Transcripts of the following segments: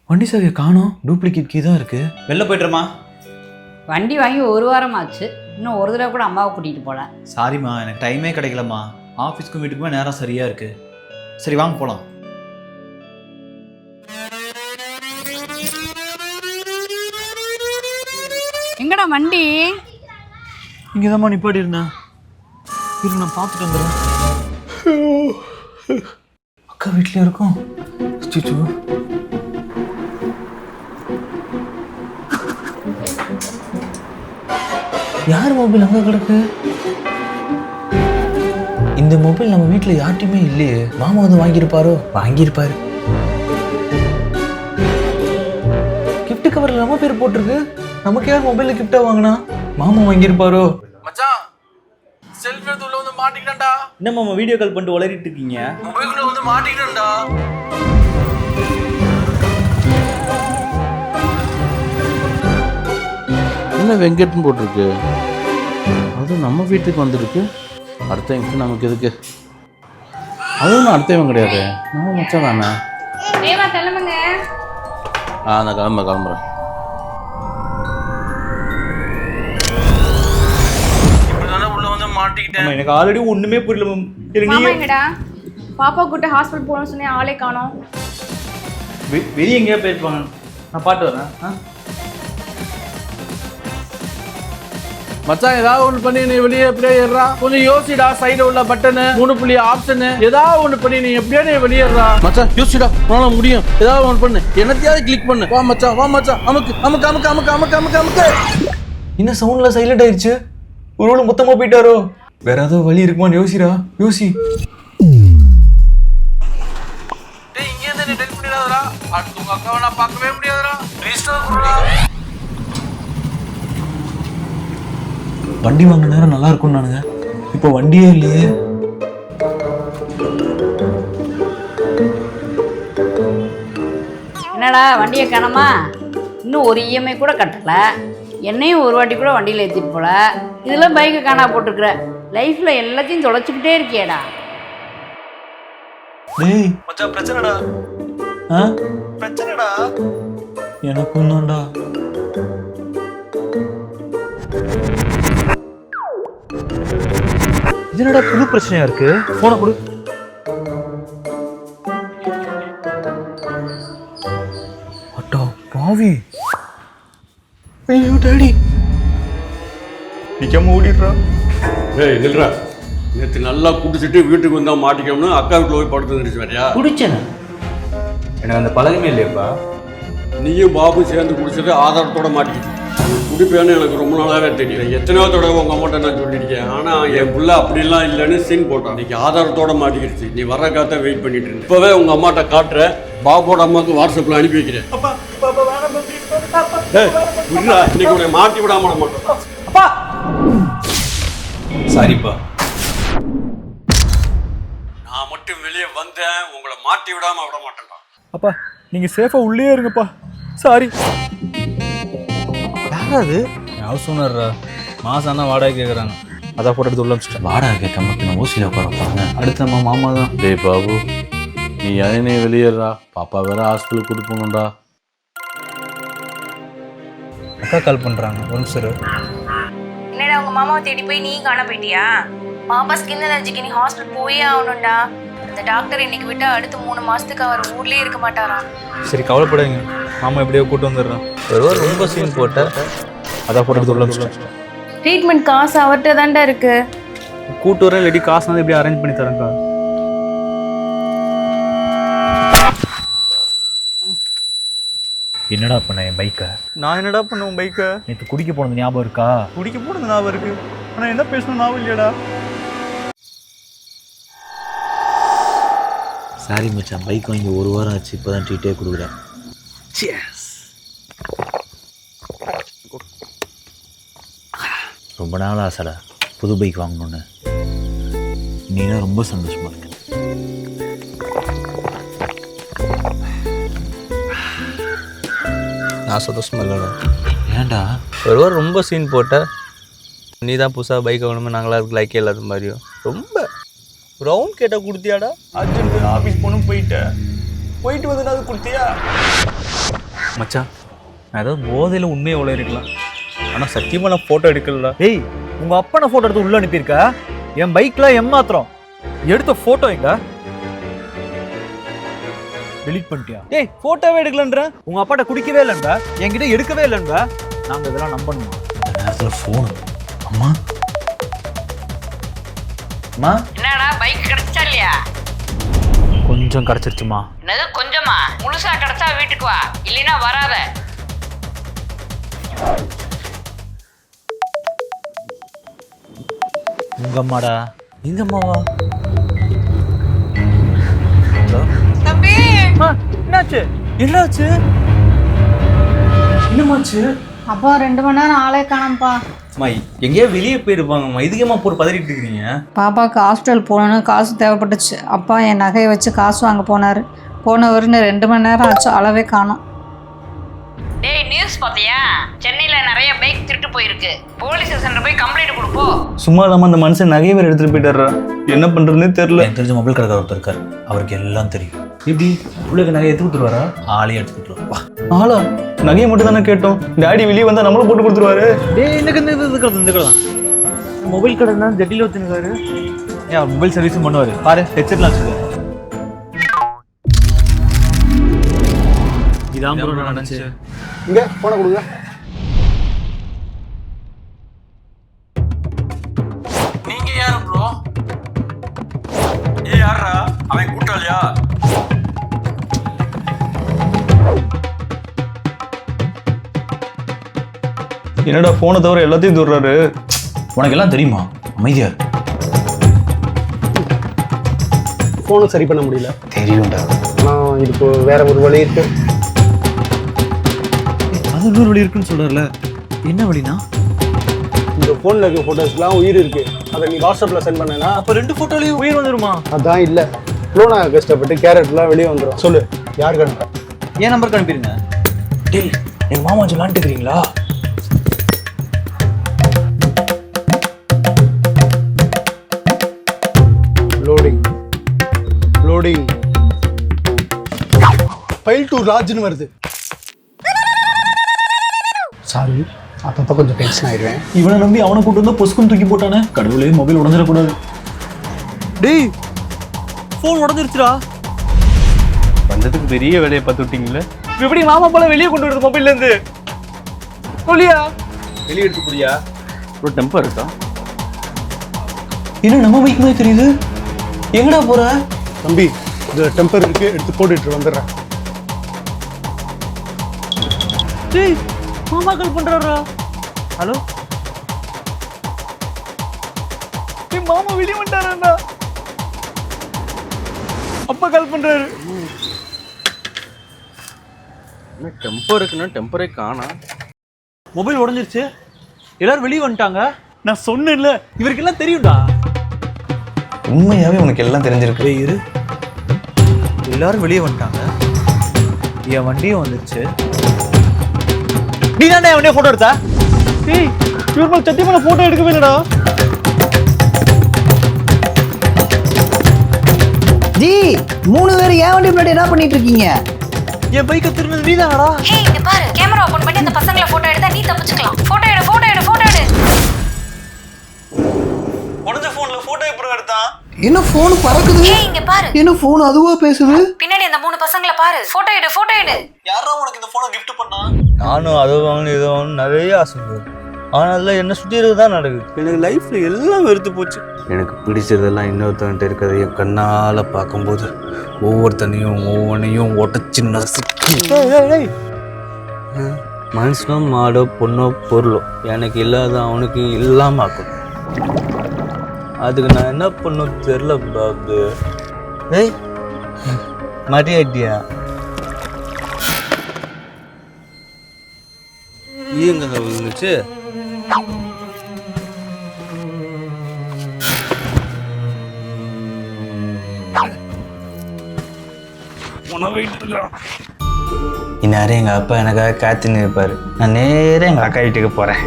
வண்டி சாவியை காணோம். டூப்ளிகேட் கீ தான் இருக்கு. வெளில போய்ட்டுருமா? வண்டி வாங்கி ஒரு வாரம் ஆச்சு, இன்னும் ஒரு தடவை கூட அம்மாவை கூட்டிகிட்டு போகல. சாரிம்மா, எனக்கு டைமே கிடைக்கலம்மா. ஆஃபீஸ்க்கும் வீட்டுக்குமே நேரம் சரியாக இருக்குது. சரி வாங்க போகலாம். எங்கடா வண்டி? இங்கே தான்மா நிப்பாட்டி இருந்தேன். இரு, நான் பார்த்துட்டு வந்துடுறேன். அக்கா வீட்டில் இருக்கும். சிச்சு, யார் மொபைல் அங்கே கிடக்கு? இந்த மொபைல் நம்ம வீட்டில் யார்ட்டையுமே இல்லையே. மாமா வந்து வாங்கியிருப்பாரோ? வாங்கியிருப்பாரு. கிஃப்ட் கவரில் நம்ம பேர் போட்டிருக்கு. நமக்கு யார் மொபைலில் கிஃப்டாக வாங்கினா? மாமா வாங்கியிருப்பாரோ? மச்சான், செல்ஃபி எடுத்து உள்ள வந்து மாட்டிக்கிட்டேன்டா. என்ன மாமா வீடியோ கால் பண்ணிட்டு உளறிட்டு இருக்கீங்க? மொபைலுக்குள்ள வந்து மாட்டிக்கிட்டேன்டா. என்ன வெங்கட்னு போட்டிருக்கு? அதுவும் நம்ம வீட்டுக்கு வந்திருக்கு. அடுத்தவங்க நமக்கு எதுக்கு? அதுவும் அடுத்தவன் கிடையாது, நம்ம மச்சான் தானே. கிளம்புங்க. நான் கிளம்புறேன். எனக்கு ஆல்ரெடி ஒண்ணுமே புரியல. மாமா எங்கடா? பாப்பா கூட்ட ஹாஸ்பிட்டல் போகணும்னு சொன்னேன், ஆளே காணோம். வெளியே எங்கேயா போயிருப்பாங்க. நான் பாட்டு வரேன். மச்சான், ஏதாவது ஒன்று பண்ணி நீ வெளியே எப்படியே ஏறா. கொஞ்சம் யோசிடா. சைடில் உள்ள பட்டனு 3 ஆப்ஷனு ஏதாவது ஒன்று பண்ணி நீ எப்படியே நீ வெளியேறா. மச்சான் யோசிடா, உன்னால முடியும். ஏதாவது ஒன்று பண்ணு, என்னத்தையாவது கிளிக் பண்ணு. வா மச்சான், வா மச்சான். அமுக்கு அமுக்கு அமுக்கு அமுக்கு அமுக்கு அமுக்கு அமுக்கு. இன்னும் சவுண்ட்ல சைலண்ட் ஆயிடுச்சு. ஒரு மொத்தமா போயிட்டாரோ? வேற ஏதாவது வழி இருக்குமான்னு யோசிடா. யோசி. இங்க இருந்து நீ டெலிட் பண்ணிடாதடா. அடுத்து உங்க அக்காவை நான் பார்க்கவே முடியாதுடா. ரீஸ்டார் பண்ணுடா. வண்டி வாங்க நேரம் நல்லா இருக்கும் நானுங்க. இப்போ வண்டியே இல்லையே. என்னடா வண்டியை காணோமா? இன்னும் ஒரு இஎம்ஐ கூட கட்டல. என்னையும் ஒரு வாட்டி கூட வண்டியில் ஏற்றிட்டு போல. இதெல்லாம் பைக்கை காணா போட்டுருக்குற. லைஃப்ல எல்லாத்தையும் தொலைச்சிக்கிட்டே இருக்கியேடா. டேய் மச்சான், பிரச்சனைடா. பிரச்சனைடா. எனக்கும் தான்டா. என்னடா புது பிரச்சனையா இருக்கு? போன கொடு. அட்டா பாவி. ஐயோ டாடி. நிக்காம ஓடிடுறா. ஏய் நில்றா. நேற்று நல்லா குடிச்சிட்டு வீட்டுக்கு வந்தால் மாட்டிக்கணும்னு அக்கா வீட்டில் போய் படுத்து வந்துருச்சு வரையா? குடிச்சேன். எனக்கு அந்த பழக்கமே இல்லையாப்பா. நீயும் பாபு சேர்ந்து குடிச்சிட்டு ஆதாரத்தோட மாட்டிக்கிச்சு. குடிப்பேன்னு எனக்கு ரொம்ப நாளாவே தெரியல. எத்தனையோ தடவை உங்கள் அம்மாட்ட நான் சொல்லியிருக்கேன். ஆனால் என் புள்ள அப்படிலாம் இல்லைன்னு சீன் போட்டான். இன்னைக்கு ஆதாரத்தோட மாட்டிக்கிடுச்சு. நீ வர காத்த வெயிட் பண்ணிட்டு இருந்தேன். இப்போவே உங்கள் அம்மாட்ட காட்டுற. பாபோட அம்மாவுக்கு வாட்ஸ்அப்பில் அனுப்பி வைக்கிறேன். இன்னைக்கு உன்னை மாட்டி விடாம மாட்டேன். சாரிப்பா. நான் மட்டும் வெளியே வந்தேன், உங்களை மாட்டி விடாம விட மாட்டேன்டா. அப்பா நீங்க சேஃபா உள்ளே இருங்கப்பா. சாரி. யாராவது? ஹவுஸ் ஓனர்ரா. மாதம் ஆனால் வாடகை கேட்குறாங்க. அதான் போட்டு எடுத்து உள்ள வச்சுட்டேன். வாடகை கேட்காம ஓசியில் உட்காரப்பாங்க. அடுத்து நம்ம மாமா தான். டேய் பாபு, நீ யாரையும் வெளியேறா. பாப்பா வேற ஹாஸ்பிட்டலுக்கு கூட்டு போகணும்டா. அக்கா கால் பண்ணுறாங்க. ஒரு நிமிஷம். என்னடா உங்க மாமாவை தேடி போய் நீ காண போயிட்டியா? பாப்பா ஸ்கின் அலர்ஜிக்கு நீ ஹாஸ்பிட்டல் போயே ஆகணும்டா. அந்த டாக்டர் இன்னைக்கு விட்டா அடுத்து 3 மாசத்துக்கு அவர் ஊர்லயே இருக்க மாட்டாராம். சரி கவலைப்படாதீங்க, மாமா எப்படியோ கூட்டு வந்துடுறேன். ஒருவர் ரொம்ப சீன் போட்ட அதான் போட்டு எடுத்து உள்ள வச்சுட்டேன். ட்ரீட்மெண்ட் காசு அவர்கிட்ட தான்டா இருக்கு. கூட்டு வரேன். இல்லாட்டி காசு வந்து எப்படி அரேஞ்ச் பண்ணி தரேன்க்கா. என்னடா பண்ண என் பைக்கை? நான் என்னடா பண்ணுவேன் பைக்கை? நேற்று குடிக்க போனது ஞாபகம் இருக்கா? குடிக்க போனது ஞாபகம் இருக்கு. ஆனால் என்ன பேசணும் ஞாபகம் இல்லையாடா. சாரி மச்சான், பைக் வாங்கி 1 வாரம் ஆச்சு. இப்போ தான் ட்ரீட்டே கொடுக்குறேன். ரொம்ப நாள் ஆசைடா புது பைக் வாங்கணுன்னு. நீனா ரொம்ப சந்தோஷமா இருக்கு. நான் சந்தோஷமா இல்லைடா. ஏன்டா? ஒருவர் ரொம்ப சீன் போட்ட. நீ தான் புதுசாக பைக் வாங்கணுமே, நாங்களாம் இருக்கு லைக்கே இல்லாத மாதிரியும் ரொம்ப ரவுண்ட் கேட்டால் கொடுத்தியாடா? அர்ஜென்ட் ஆஃபீஸ் போகணும் போயிட்டு வந்து அது கொடுத்தியா? மச்சான் நான் ஏதாவது போதையில் உண்மையை உள்ள இருக்கலாம் ஆனால் சத்தியமாக நான் ஃபோட்டோ எடுக்கல. ஏய் உங்க அப்பனை போட்டோ எடுத்து உள்ள அனுப்பியிருக்க, என் பைக்ல ஏமாத்திரம் எடுத்த போட்டோ எங்க டெலீட் பண்ணிட்டியா? ஏய் ஃபோட்டோவே எடுக்கலன்ற. உங்க அப்பாட்ட குடிக்கவே இல்லைங்க, என்கிட்ட எடுக்கவே இல்லைங்க. நாங்க இதெல்லாம் நம்பணுமா? அந்த நேரத்தில் ஃபோனு. அம்மா அம்மா என்னடா பைக் கிடைச்சா இல்லையா? கொஞ்சம் கிடைச்சிருச்சுமா. என்னது கொஞ்சமா? முழுசா கிடைச்சா வீட்டுக்கு வா, இல்லைன்னா வராத. உங்க அம்மாடா. எங்க அம்மாவா? தம்பி என்னாச்சு? என்னாச்சு? என்னமாச்சு? அப்பா 2 மணி நேரம் ஆளே காணோம்ப்பா. அம்மா எங்கேயோ வெளியே போயிருப்பாங்கம்மா, இதுக்கேம்மா போட்டு பதறிட்டு இருக்கிறீங்க? பாப்பாவுக்கு ஹாஸ்பிட்டல் போகணுன்னு காசு தேவைப்பட்டுச்சு. அப்பா என் நகையை வச்சு காசு வாங்க போனார். போனவருன்னு 2 மணி நேரம் ஆச்சு, அளவே காணோம். டேய் நியூஸ் பார்த்தியா? சென்னையில நிறைய பைக் திருட்டு போயிருக்கு. போலீஸ் ஸ்டேஷன்ல போய் கம்ப்ளைண்ட் கொடுப்போ. சும்மா இல்லாமல் அந்த மனுஷன் நகையை வேறு எடுத்துகிட்டு போயிட்டாரா? என்ன பண்ணுறதுனே தெரில. எனக்கு தெரிஞ்ச மொபைல் கடைக்காரர் ஒருத்தர் இருக்காரு, அவருக்கு எல்லாம் தெரியும். எப்படி பிள்ளைக்கு நகையை எடுத்து கொடுத்துருவாரா? ஆளையே எடுத்துட்டு வா. ஆளா? நகையை மட்டும் தானே கேட்டோம். டாடி வெளியே வந்தால் நம்மளும் போட்டு கொடுத்துருவாரு. டேய் இந்த மொபைல் கடை தான் ஜட்டில வச்சுருக்காரு. ஏன் அவர் மொபைல் சர்வீஸும் பண்ணுவார் பாரு, ஹெட்செட்லாம் வச்சுருக்காரு. இதான் ப்ரோ நடந்துச்சு. இங்கே போன கொடுங்க. நீங்க யாரு ப்ரோ? ஏ யாரா அவன் கூட்டாளியா? என்னடா ஃபோனை தவிர எல்லாத்தையும் தூர்றாரு. உனக்கு எல்லாம் தெரியுமா? அமைதியா ஃபோனும் சரி பண்ண முடியல. தெரியும்டா. ஆனால் இதுக்கு வேற ஒரு வழி இருக்கு. அது இன்னொரு வழி இருக்குன்னு சொல்றாருல, என்ன வழினா? இந்த ஃபோனில் இருக்க ஃபோட்டோஸ்லாம் உயிர் இருக்கு. அதை நீ வாட்ஸ்அப்பில் சென்ட் பண்ணனா அப்ப 2 போட்டோலயும் உயிர் வந்துருமா? அதான் இல்லை. லோனா கஷ்டப்பட்டு கேரட்லாம் வெளியே வந்துடும். சொல்லு யாருக்கு அனுப்ப? என் நம்பருக்கு அனுப்பிடுங்க. டேய் எங்க மாமா சொல்லான்ட்டு இருக்கிறீங்களா? லோடிங் லோடிங் ஃபைல் டு ராஜ்னு வருது. சாரி, அப்பப்போ கொஞ்சம் டென்ஷன் ஆயிடுவேன். இவனை நம்பி அவனை கூட்டு வந்து பொசுக்கும் தூக்கி போட்டானே. கடவுளே, மொபைல் உடஞ்சிடக்கூடாது. டேய் ஃபோன் உடஞ்சிருச்சுடா. வந்ததுக்கு பெரிய வேலையை பார்த்து விட்டீங்களே. எப்படி மாமா போல வெளியே கொண்டு வருது மொபைல்ல இருந்து? சொல்லியா வெளியே எடுத்து புரியா? ஒரு டெம்பர் இருக்கா? என்ன நம்ம பைக் மாதிரி தெரியுது? எங்கடா போற? தம்பி இதில் டெம்பர் இருக்கு, எடுத்து போட்டுட்டு வந்துடுறேன். டேய் மாமா கால் பண்றாரா? ஹலோ டேய் மாமா வெளியே வந்துட்டாரா? அப்பா கால் பண்றாரு. என்ன டெம்பர் இருக்குன்னா டெம்பரே காணா. மொபைல் உடஞ்சிருச்சு, எல்லாரும் வெளியே வந்துட்டாங்க. நான் சொன்னேன்ல இவருக்கு எல்லாம் தெரியும்டா. உண்மையாவே உனக்கு எல்லாம் தெரிஞ்சிருக்கு. டேய் இரு, எல்லாரும் வெளியே வந்துட்டாங்க, என் வண்டியும் வந்துருச்சு. நீ தானே அவனே போட்டோ எடுத்தா? டேய் இவர் மேல சத்தியமான போட்டோ எடுக்கவே இல்லடா. ஜி 3 பேர் ஏன் வண்டி முன்னாடி என்ன பண்ணிட்டு இருக்கீங்க? என் பைக்கை திருநது நீ தானடா? ஹே இங்க பாரு, கேமரா ஓபன் பண்ணி அந்த பசங்களை போட்டோ எடுத்தா நீ தப்பிச்சுக்கலாம். போட்டோ எடு போட்டோ எடு போட்டோ எடு. உடஞ்ச ஃபோன்ல போட்டோ எப்படி எடுத்தான்? என்ன போன் பறக்குது? ஹே இங்க பாரு, என்ன போன் அதுவா பேசுது? பின்னாடி அந்த 3 பசங்களை பாரு. போட்டோ எடு போட்டோ எடு. யாரா உனக்கு இந்த போனை gift பண்ணா? நானும் அதை வாங்கணும் இதை வாங்கணும் நிறைய ஆசைப்படுது. ஆனால் அதில் என்ன சுற்றி தான் நடக்குது. எனக்கு லைஃப்பில் எல்லாம் வெறுத்து போச்சு. எனக்கு பிடிச்சதெல்லாம் இன்னொருத்தவன்ட்டு இருக்கிறத என் கண்ணால் பார்க்கும்போது ஒவ்வொன்றையும் உடச்சி நசுக்கி மனுஷனோ மாடோ பொண்ணோ பொருளோ எனக்கு இல்லாத அவனுக்கு இல்லாமல் ஆக்கணும். அதுக்கு நான் என்ன பண்ணும் தெரில பாபு. ஏய் மாட்டியாட்டியா? ஏங்க இருந்துச்சு? இந்நேரம் எங்கள் அப்பா எனக்காக காத்துன்னு இருப்பார். நான் நேராக எங்கள் அக்கா வீட்டுக்கு போகிறேன்.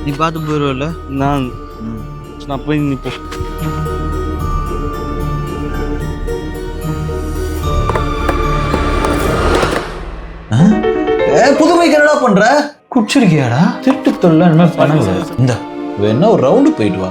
நீ பார்த்து போயிடுவல? நான் போய் நீ போ. பைக் என்னடா பண்ற? குடிச்சிருக்கியாடா? திருட்டு தொல்லை இந்த மாதிரி பண்ண இந்த வேணா ஒரு ரவுண்டு போயிட்டு வா.